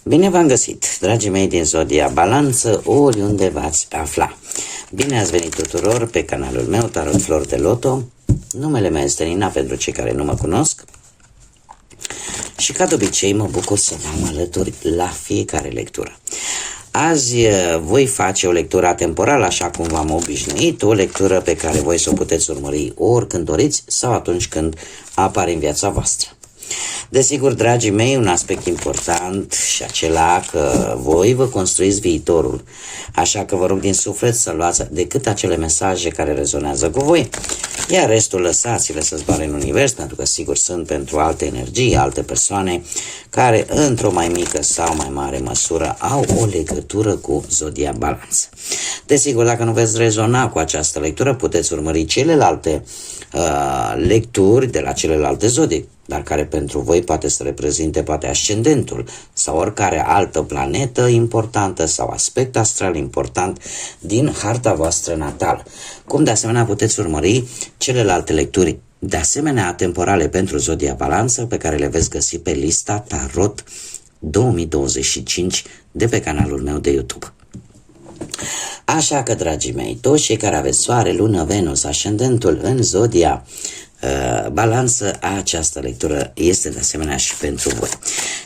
Bine v-am găsit, dragii mei din Zodia Balanță, oriunde v-ați afla. Bine ați venit tuturor pe canalul meu, Tarot Flori de Loto. Numele meu este Nina, pentru cei care nu mă cunosc. Și ca de obicei mă bucur să vă alături la fiecare lectură. Azi voi face o lectură atemporală, așa cum v-am obișnuit, o lectură pe care voi să o puteți urmări oricând doriți sau atunci când apare în viața voastră. Desigur, dragii mei, un aspect important și acela că voi vă construiți viitorul, așa că vă rog din suflet să luați decât acele mesaje care rezonează cu voi, iar restul lăsați-le să zboare în univers, pentru că sigur sunt pentru alte energii, alte persoane care într-o mai mică sau mai mare măsură au o legătură cu Zodia Balanță. Desigur, dacă nu veți rezona cu această lectură, puteți urmări celelalte lecturi de la celelalte zodii, dar care pentru voi poate să reprezinte poate ascendentul sau oricare altă planetă importantă sau aspect astral important din harta voastră natală. Cum de asemenea puteți urmări celelalte lecturi de asemenea atemporale pentru Zodia Balanță, pe care le veți găsi pe lista Tarot 2025 de pe canalul meu de YouTube. Așa că, dragii mei, toți cei care aveți Soare, Lună, Venus, ascendentul în Zodia Balanță, această lectură este de asemenea și pentru voi.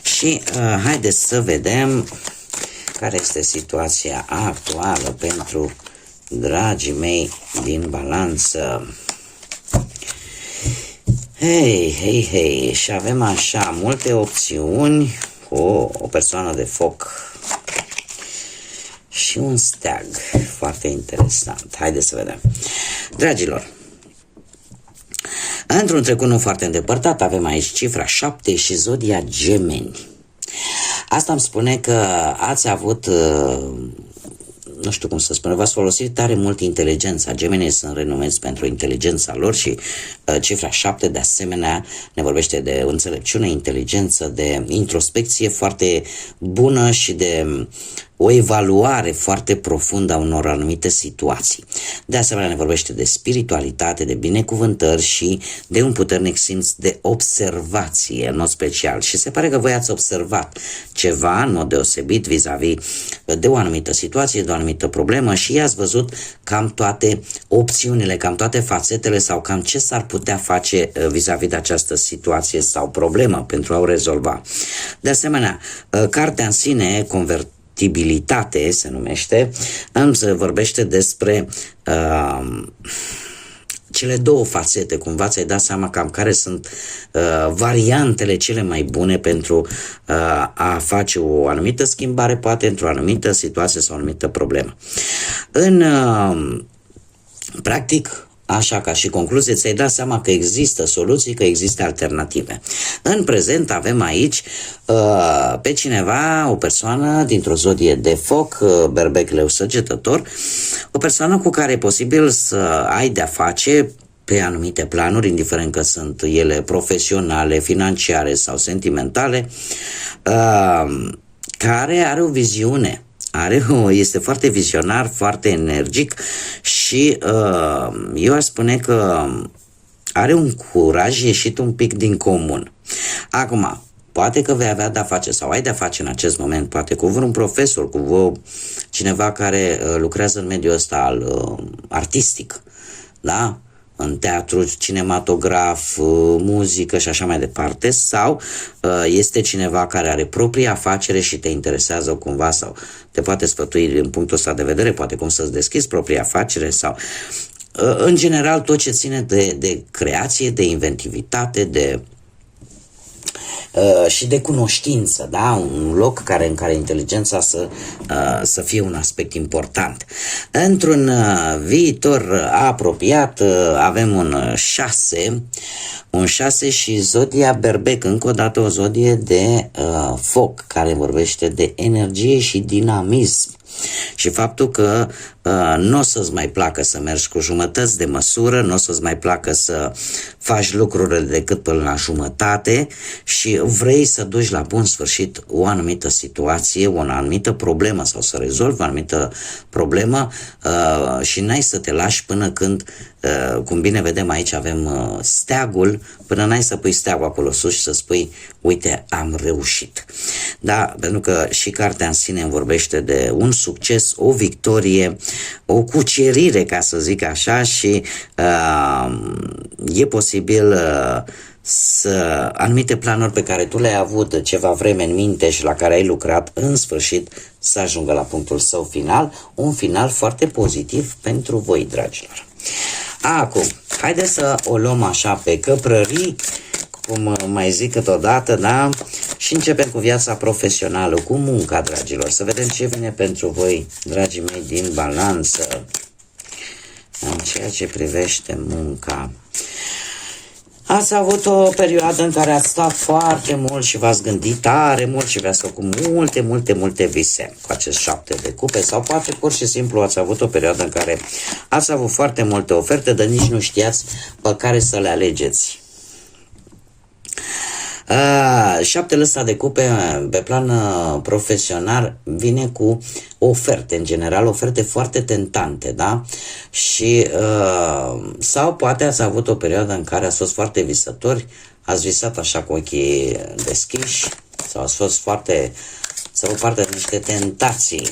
Și haideți să vedem care este situația actuală pentru dragii mei din Balanță. Hei, și avem așa multe opțiuni cu o persoană de foc și un steag. Foarte interesant. Haideți să vedem. Dragilor, într-un trecut nu foarte îndepărtat avem aici cifra 7 și Zodia Gemeni. Asta îmi spune că ați avut, nu știu cum să spun, v-ați folosit tare mult inteligența. Gemenii sunt renumiți pentru inteligența lor și cifra 7 de asemenea ne vorbește de înțelepciune, inteligență, de introspecție foarte bună și de o evaluare foarte profundă a unor anumite situații. De asemenea ne vorbește de spiritualitate, de binecuvântări și de un puternic simț de observație, în mod special. Și se pare că voi ați observat ceva în mod deosebit vis-a-vis de o anumită situație, de o anumită problemă și i-ați văzut cam toate opțiunile, cam toate fațetele sau cam ce s-ar putea face vis-a-vis de această situație sau problemă pentru a o rezolva. De asemenea, cartea în sine, convertibilitate se numește, îmi se vorbește despre cele două fațete, cumva ți-ai dat seama cam care sunt variantele cele mai bune pentru a face o anumită schimbare, poate într-o anumită situație sau o anumită problemă. Practic, așa ca și concluzie, ți-ai dat seama că există soluții, că există alternative. În prezent avem aici pe cineva, o persoană dintr-o zodie de foc, berbec, leu, săgetător, o persoană cu care e posibil să ai de-a face pe anumite planuri, indiferent că sunt ele profesionale, financiare sau sentimentale, care are o viziune. Este foarte vizionar, foarte energic și eu aș spune că are un curaj ieșit un pic din comun. Acum, poate că vei avea de-a face sau ai de-a face în acest moment, poate cu vreun profesor, cu cineva care lucrează în mediul ăsta artistic, da? În teatru, cinematograf, muzică și așa mai departe, sau este cineva care are propria afacere și te interesează cumva sau te poate sfătui din punctul ăsta de vedere, poate cum să-ți deschizi propria afacere sau în general tot ce ține de creație, de inventivitate, și de cunoștință, da? Un loc în care inteligența să fie un aspect important. Într-un viitor apropiat avem un 6 și Zodia Berbec, încă o dată o zodie de foc, care vorbește de energie și dinamism. Și faptul că nu o să-ți mai placă să mergi cu jumătăți de măsură, nu o să-ți mai placă să faci lucrurile decât până la jumătate și vrei să duci la bun sfârșit o anumită situație, o anumită problemă sau să rezolvi o anumită problemă și n-ai să te lași până când cum bine vedem aici avem steagul, până n-ai să pui steagul acolo sus și să spui, uite, am reușit. Da, pentru că și cartea în sine îmi vorbește de un succes, o victorie, o cucerire, ca să zic așa, și e posibil să anumite planuri pe care tu le-ai avut de ceva vreme în minte și la care ai lucrat, în sfârșit să ajungă la punctul său final, un final foarte pozitiv pentru voi, dragilor. Acum, haideți să o luăm așa pe căprării, cum mai zic câteodată, da? Și începem cu viața profesională, cu munca, dragilor. Să vedem ce vine pentru voi, dragii mei, din balanță, în ceea ce privește munca. Ați avut o perioadă în care ați stat foarte mult și v-ați gândit tare mult și v-ați făcut multe vise cu acest 7 de cupe, sau poate pur și simplu ați avut o perioadă în care ați avut foarte multe oferte, dar nici nu știați pe care să le alegeți. Șaptele ăsta de cupe pe plan profesional vine cu oferte, în general oferte foarte tentante, da? Și sau poate ați avut o perioadă în care ați fost foarte visători, ați visat așa cu ochii deschiși, sau ați fost foarte, sau o parte de niște tentații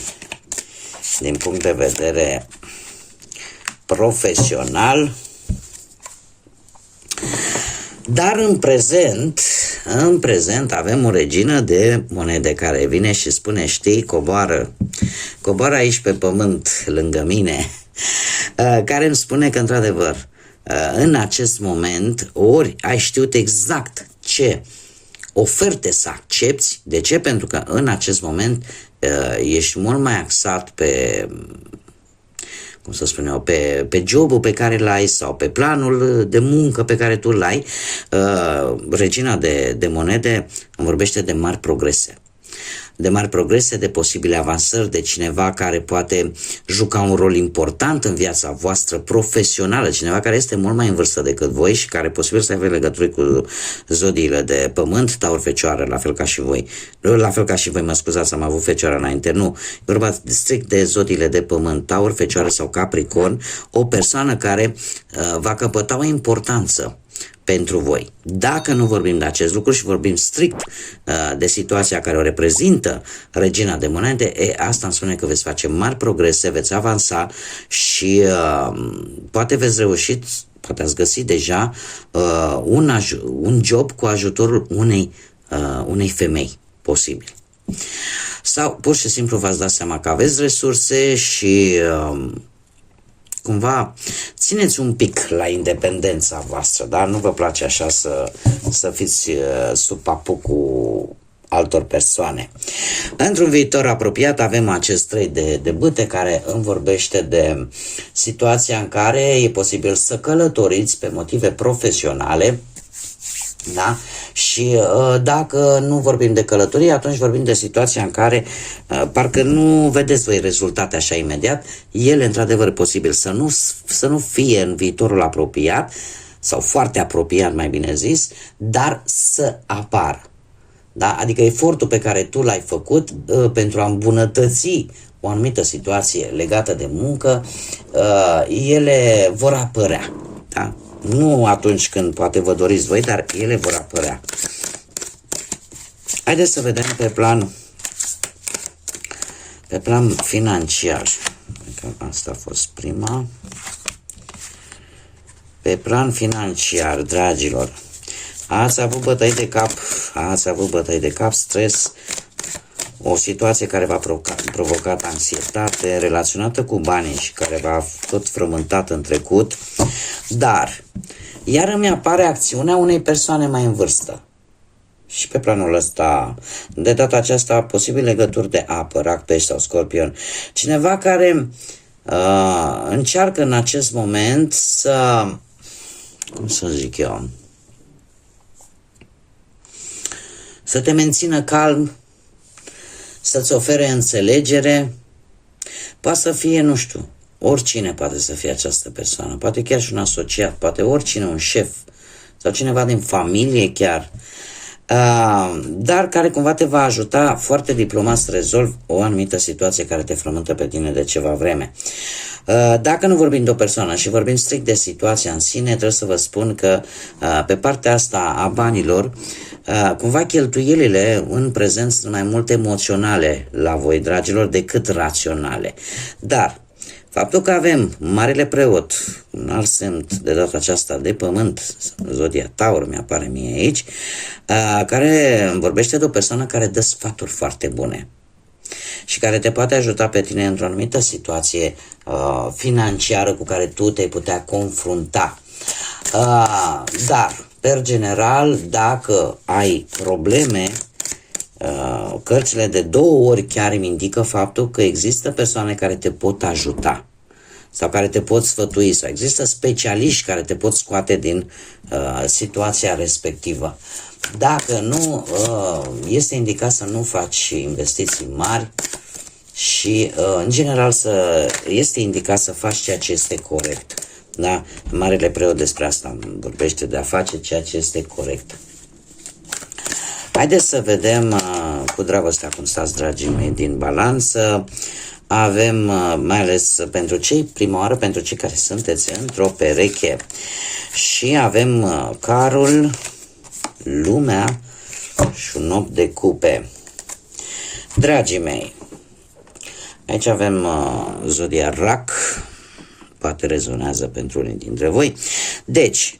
din punct de vedere profesional. Dar în prezent avem o regină de monede care vine și spune, știi, coboară aici pe pământ lângă mine, care îmi spune că într-adevăr în acest moment ori ai știut exact ce oferte să accepti. De ce? Pentru că în acest moment ești mult mai axat pe, cum să spun eu, pe jobul pe care l-ai sau pe planul de muncă pe care tu l-ai. Regina de monede îmi vorbește de mari progrese. De mari progrese, de posibile avansări, de cineva care poate juca un rol important în viața voastră profesională, cineva care este mult mai în vârstă decât voi și care posibil să aibă legături cu zodiile de pământ, Taur, Fecioară, la fel ca și voi. La fel ca și voi, mă scuzați, am avut Fecioară înainte, nu. E vorba strict de zodiile de pământ, Taur, Fecioară sau Capricorn, o persoană care va căpăta o importanță pentru voi. Dacă nu vorbim de acest lucru și vorbim strict de situația care o reprezintă regina de monede, asta îmi spune că veți face mari progrese, veți avansa și poate veți reuși, poate ați găsit deja un job cu ajutorul unei femei posibil. Sau pur și simplu v-ați dat seama că aveți resurse și cumva țineți un pic la independența voastră, dar nu vă place așa să fiți sub papucul altor persoane. Într-un viitor apropiat avem acest 3 de bâte care îmi vorbește de situația în care e posibil să călătoriți pe motive profesionale. Da? Și dacă nu vorbim de călătorie, atunci vorbim de situația în care parcă nu vedeți voi rezultate așa imediat. Ele, într-adevăr, e posibil să nu fie în viitorul apropiat sau foarte apropiat, mai bine zis, dar să apară. Da? Adică efortul pe care tu l-ai făcut pentru a îmbunătăți o anumită situație legată de muncă, ele vor apărea. Da? Nu atunci când poate vă doriți voi, dar ele vor apărea. Haideți să vedem pe plan financiar. Asta a fost prima. Pe plan financiar, dragilor, ați avut bătăi de cap, stres, o situație care v-a provocat anxietate relaționată cu banii și care v-a tot frământat în trecut, dar iar îmi apare acțiunea unei persoane mai în vârstă. Și pe planul ăsta, de data aceasta, posibil legături de apă, rac, pești sau scorpion. Cineva care încearcă în acest moment să, cum să zic eu, să te mențină calm, să-ți ofere înțelegere. Poate să fie, nu știu, oricine poate să fie această persoană, poate chiar și un asociat, poate oricine, un șef sau cineva din familie chiar. dar care cumva te va ajuta foarte diplomat să rezolvi o anumită situație care te frământă pe tine de ceva vreme. Dacă nu vorbim de o persoană și vorbim strict de situația în sine, trebuie să vă spun că pe partea asta a banilor, cumva cheltuielile în prezent sunt mai mult emoționale la voi, dragilor, decât raționale. Dar faptul că avem Marele Preot, un alt semn de data aceasta de pământ, zodia Taur mi-apare mie aici, care vorbește de o persoană care dă sfaturi foarte bune și care te poate ajuta pe tine într-o anumită situație financiară cu care tu te-ai putea confrunta. Dar, per general, dacă ai probleme, cărțile de 2 ori chiar îmi indică faptul că există persoane care te pot ajuta sau care te pot sfătui, sau există specialiști care te pot scoate din situația respectivă. Dacă nu, este indicat să nu faci investiții mari și, în general, este indicat să faci ceea ce este corect. Da? Marele Preot despre asta vorbește, de a face ceea ce este corect. Haideți să vedem cu dragostea cum stați, dragii mei, din balanță. Avem, mai ales pentru cei, prima oară, pentru cei care sunteți într-o pereche. Și avem carul, lumea și un 8 de cupe. Dragii mei, aici avem zodia Rac, poate rezonează pentru unii dintre voi. Deci,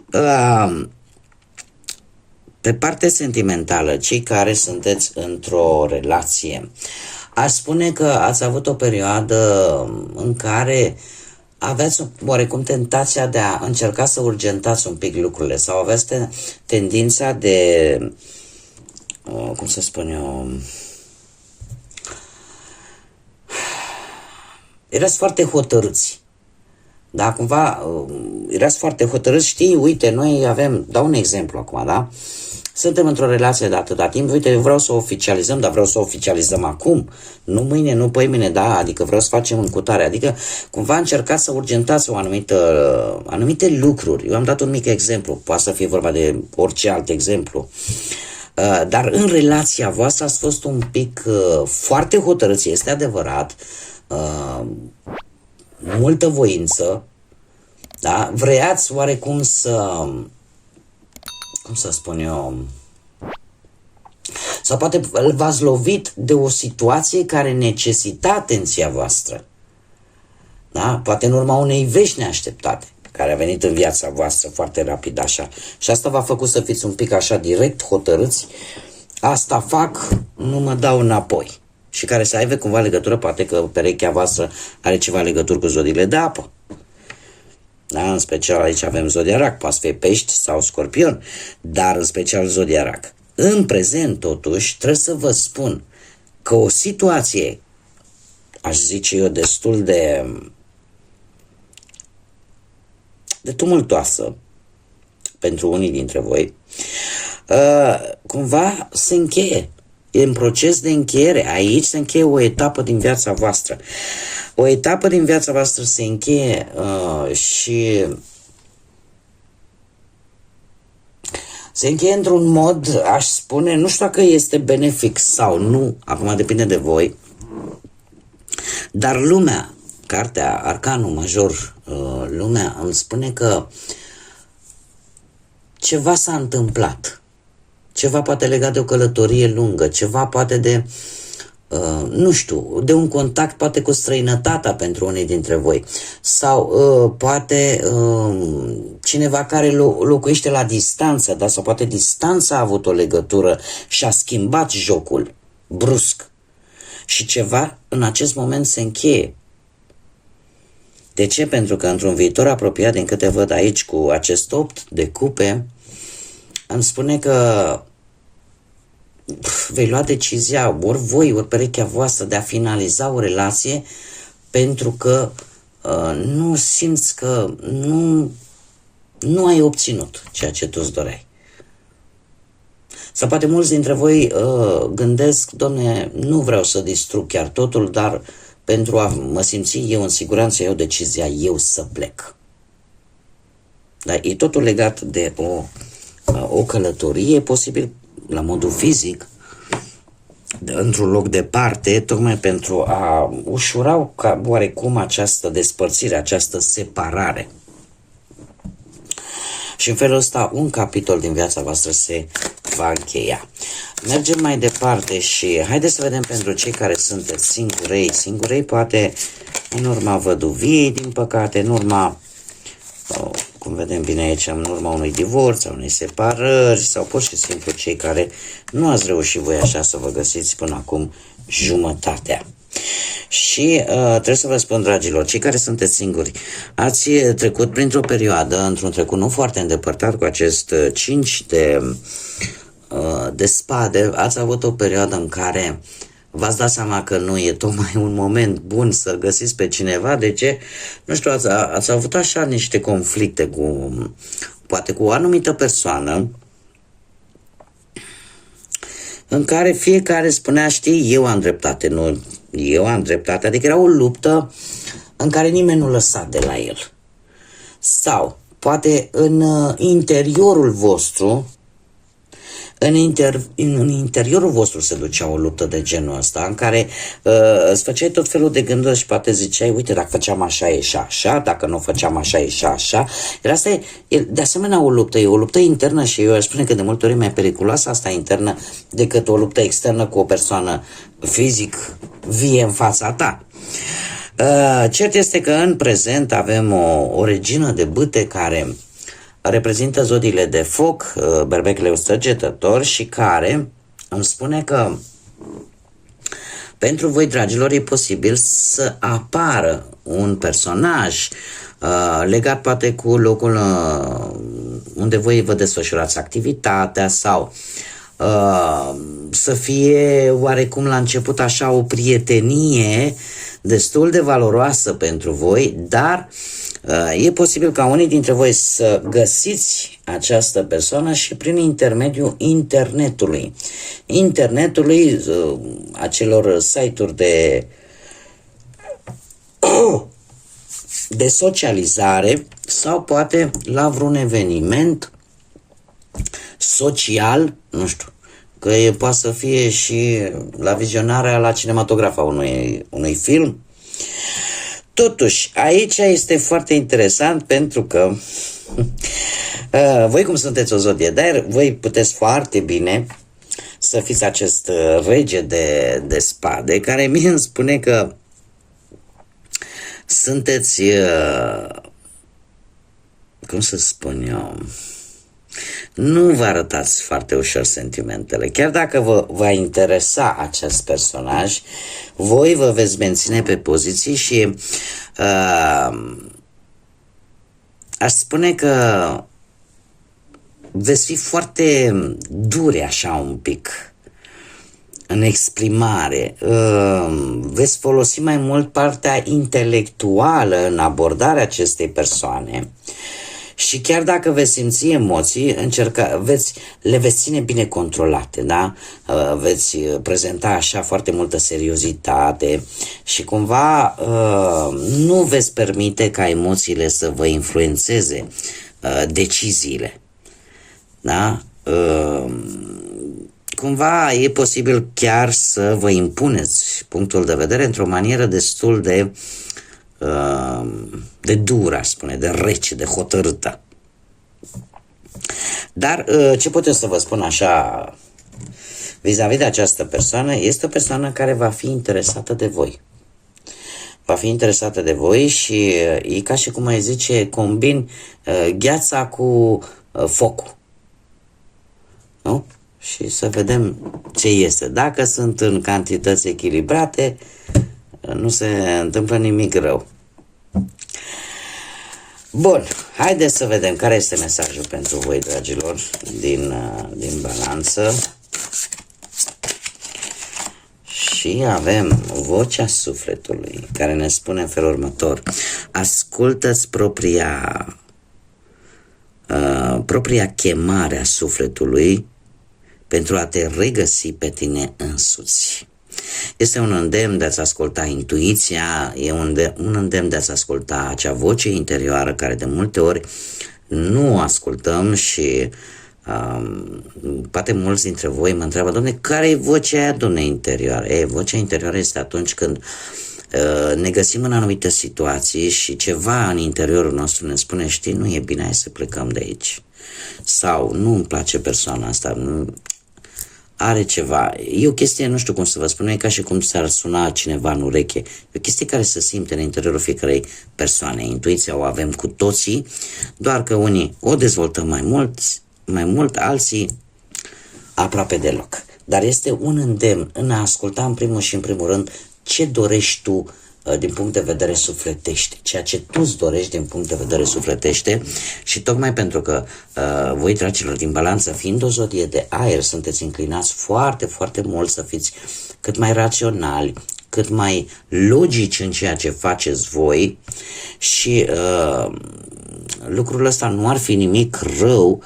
pe partea sentimentală, cei care sunteți într-o relație, aș spune că ați avut o perioadă în care aveți oarecum tentația de a încerca să urgentați un pic lucrurile sau aveți tendința de, cum să spun eu, erați foarte hotărâți. Da, cumva erați foarte hotărâți, știi, uite, noi avem, dau un exemplu acum, da? Suntem într-o relație de atâta timp, uite, vreau să o oficializăm, dar vreau să o oficializăm acum, nu mâine, nu păimâine, da, adică vreau să facem în cutare, adică cumva încercați să urgentați anumite lucruri. Eu am dat un mic exemplu, poate să fie vorba de orice alt exemplu, dar în relația voastră ați fost un pic foarte hotărâți, este adevărat, multă voință, da, vreați oarecum să, cum să spun eu, sau poate v-ați lovit de o situație care necesita atenția voastră, da? Poate în urma unei vești neașteptate care a venit în viața voastră foarte rapid așa și asta v-a făcut să fiți un pic așa direct hotărâți, asta fac, nu mă dau înapoi, și care să aibă cumva legătură, poate că perechea voastră are ceva legătură cu zodiile de apă. Da? În special aici avem zodia Rac, poate fi Pești sau Scorpion, dar în special zodia Rac. În prezent, totuși, trebuie să vă spun că o situație, aș zice eu, destul de tumultoasă pentru unii dintre voi, cumva se încheie. E în proces de încheiere. Aici se încheie o etapă din viața voastră. O etapă din viața voastră se încheie și se încheie într-un mod, aș spune, nu știu dacă este benefic sau nu, acum depinde de voi, dar lumea, cartea, arcanul major, lumea îmi spune că ceva s-a întâmplat. Ceva poate legat de o călătorie lungă, ceva poate de, nu știu, de un contact poate cu străinătatea pentru unii dintre voi. Sau poate cineva care locuiește la distanță, dar sau poate distanța a avut o legătură și a schimbat jocul brusc. Și ceva în acest moment se încheie. De ce? Pentru că într-un viitor apropiat, din câte văd aici cu acest 8 de cupe, îmi spune că vei lua decizia, ori voi, ori perechea voastră, de a finaliza o relație pentru că nu simți că nu ai obținut ceea ce tu îți doreai. Sau poate mulți dintre voi gândesc, Doamne, nu vreau să distrug chiar totul, dar pentru a mă simți eu în siguranță, iau decizia eu să plec. Dar e totul legat de o călătorie, posibil la modul fizic, într-un loc departe, tocmai pentru a ușura oarecum această despărțire, această separare. Și în felul ăsta un capitol din viața voastră se va încheia. Mergem mai departe și haideți să vedem pentru cei care sunteți singurei, poate în urma văduviei, din păcate, în urma, cum vedem bine aici, în urma unui divorț sau unei separări, sau pur și simplu cei care nu ați reușit voi așa să vă găsiți până acum jumătatea. Și trebuie să vă spun, dragilor, cei care sunteți singuri, ați trecut printr-o perioadă, într-un trecut nu foarte îndepărtat, cu acest 5 de spade, ați avut o perioadă în care v-ați dat seama că nu e tocmai un moment bun să găsiți pe cineva. De ce? Nu știu, ați avut așa niște conflicte poate cu o anumită persoană, în care fiecare spunea, știi, eu am dreptate, nu, eu am dreptate. Adică era o luptă în care nimeni nu lăsa de la el. Sau, poate în interiorul vostru, în interiorul vostru se ducea o luptă de genul ăsta, în care îți făceai tot felul de gânduri și poate ziceai, uite, dacă făceam așa e și așa, dacă nu făceam așa e și așa. Iar asta e de asemenea o luptă internă și eu aș spune că de multe ori e mai periculoasă asta internă decât o luptă externă cu o persoană fizic vie în fața ta. Cert este că în prezent avem o regină de bâte care reprezintă zodiile de foc, berbecleu străgetător, și care îmi spune că pentru voi, dragilor, e posibil să apară un personaj legat poate cu locul unde voi vă desfășurați activitatea, sau să fie oarecum la început așa o prietenie destul de valoroasă pentru voi, dar e posibil ca unii dintre voi să găsiți această persoană și prin intermediul internetului, acelor site-uri de socializare, sau poate la vreun eveniment social, nu știu, că poate să fie și la vizionarea la cinematograf a unui film. Totuși, aici este foarte interesant pentru că voi, cum sunteți o zodie de aer, voi puteți foarte bine să fiți acest rege de spade, care mie îmi spune că sunteți, cum să spun eu, nu vă arătați foarte ușor sentimentele. Chiar dacă vă va interesa acest personaj, voi vă veți menține pe poziții și aș spune că veți fi foarte dure așa un pic în exprimare. Veți folosi mai mult partea intelectuală în abordarea acestei persoane. Și chiar dacă veți simți emoții, le veți ține bine controlate, da? Veți prezenta așa foarte multă seriozitate și cumva nu veți permite ca emoțiile să vă influențeze deciziile, da? Cumva e posibil chiar să vă impuneți punctul de vedere într-o manieră destul de dură, aș spune, de rece, de hotărâtă. Dar ce pot eu să vă spun așa vis-a-vis de această persoană, este o persoană care va fi interesată de voi. Va fi interesată de voi și e ca și cum ai zice, combin gheața cu focul. Nu? Și să vedem ce este. Dacă sunt în cantități echilibrate, nu se întâmplă nimic rău. Bun, haideți să vedem care este mesajul pentru voi, dragilor, din balanță. Și avem vocea sufletului, care ne spune în felul următor: ascultă-ți propria chemare a sufletului pentru a te regăsi pe tine însuți. Este un îndemn de a-ți asculta intuiția, e un îndemn de a-ți asculta acea voce interioară care de multe ori nu o ascultăm și Poate mulți dintre voi mă întreabă, dom'le, care e vocea aia, dom'le, interioară? Vocea interioară este atunci când ne găsim în anumite situații și ceva în interiorul nostru ne spune, știi, nu e bine, hai să plecăm de aici. Sau nu îmi place persoana asta, nu, are ceva. E o chestie, nu știu cum să vă spun, nu e ca și cum s-ar suna cineva în ureche. E o chestie care se simte în interiorul fiecarei persoane. Intuiția o avem cu toții, doar că unii o dezvoltăm mai mult, alții aproape deloc. Dar este un îndemn în a asculta în primul rând ce dorești tu din punct de vedere sufletește, ceea ce tu îți dorești din punct de vedere sufletește. Și tocmai pentru că voi, dragilor, din Balanță, fiind o zodie de aer, sunteți înclinați foarte, foarte mult să fiți cât mai raționali, cât mai logici în ceea ce faceți voi și lucrul ăsta nu ar fi nimic rău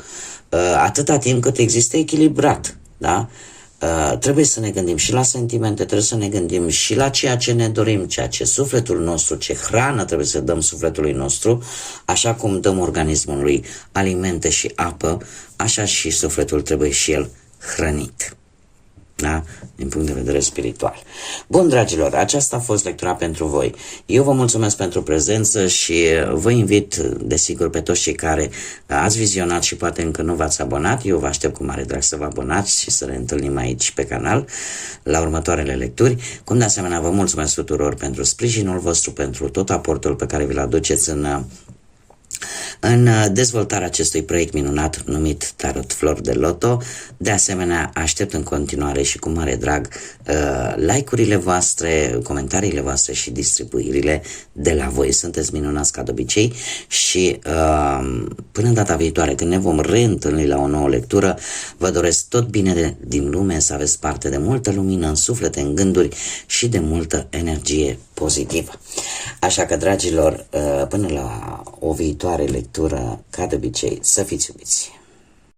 atâta timp cât există echilibrat, da? Trebuie să ne gândim și la sentimente, trebuie să ne gândim și la ceea ce ne dorim, ceea ce sufletul nostru, ce hrană trebuie să dăm sufletului nostru, așa cum dăm organismului alimente și apă, așa și sufletul trebuie și el hrănit. Da? Din punct de vedere spiritual. Bun, dragilor, aceasta a fost lectura pentru voi. Eu vă mulțumesc pentru prezență și vă invit, desigur, pe toți cei care ați vizionat și poate încă nu v-ați abonat. Eu vă aștept cu mare drag să vă abonați și să ne întâlnim aici pe canal la următoarele lecturi. Cum de asemenea vă mulțumesc tuturor pentru sprijinul vostru, pentru tot aportul pe care vi-l aduceți în dezvoltarea acestui proiect minunat numit Tarot Flori de Loto. De asemenea, aștept în continuare și cu mare drag like-urile voastre, comentariile voastre și distribuirile de la voi. Sunteți minunați ca de obicei și până în data viitoare, când ne vom reîntâlni la o nouă lectură, vă doresc tot bine din lume, să aveți parte de multă lumină în suflete, în gânduri și de multă energie pozitivă. Așa că, dragilor, până la o viitoare lectură, ca de obicei, să fiți iubiți!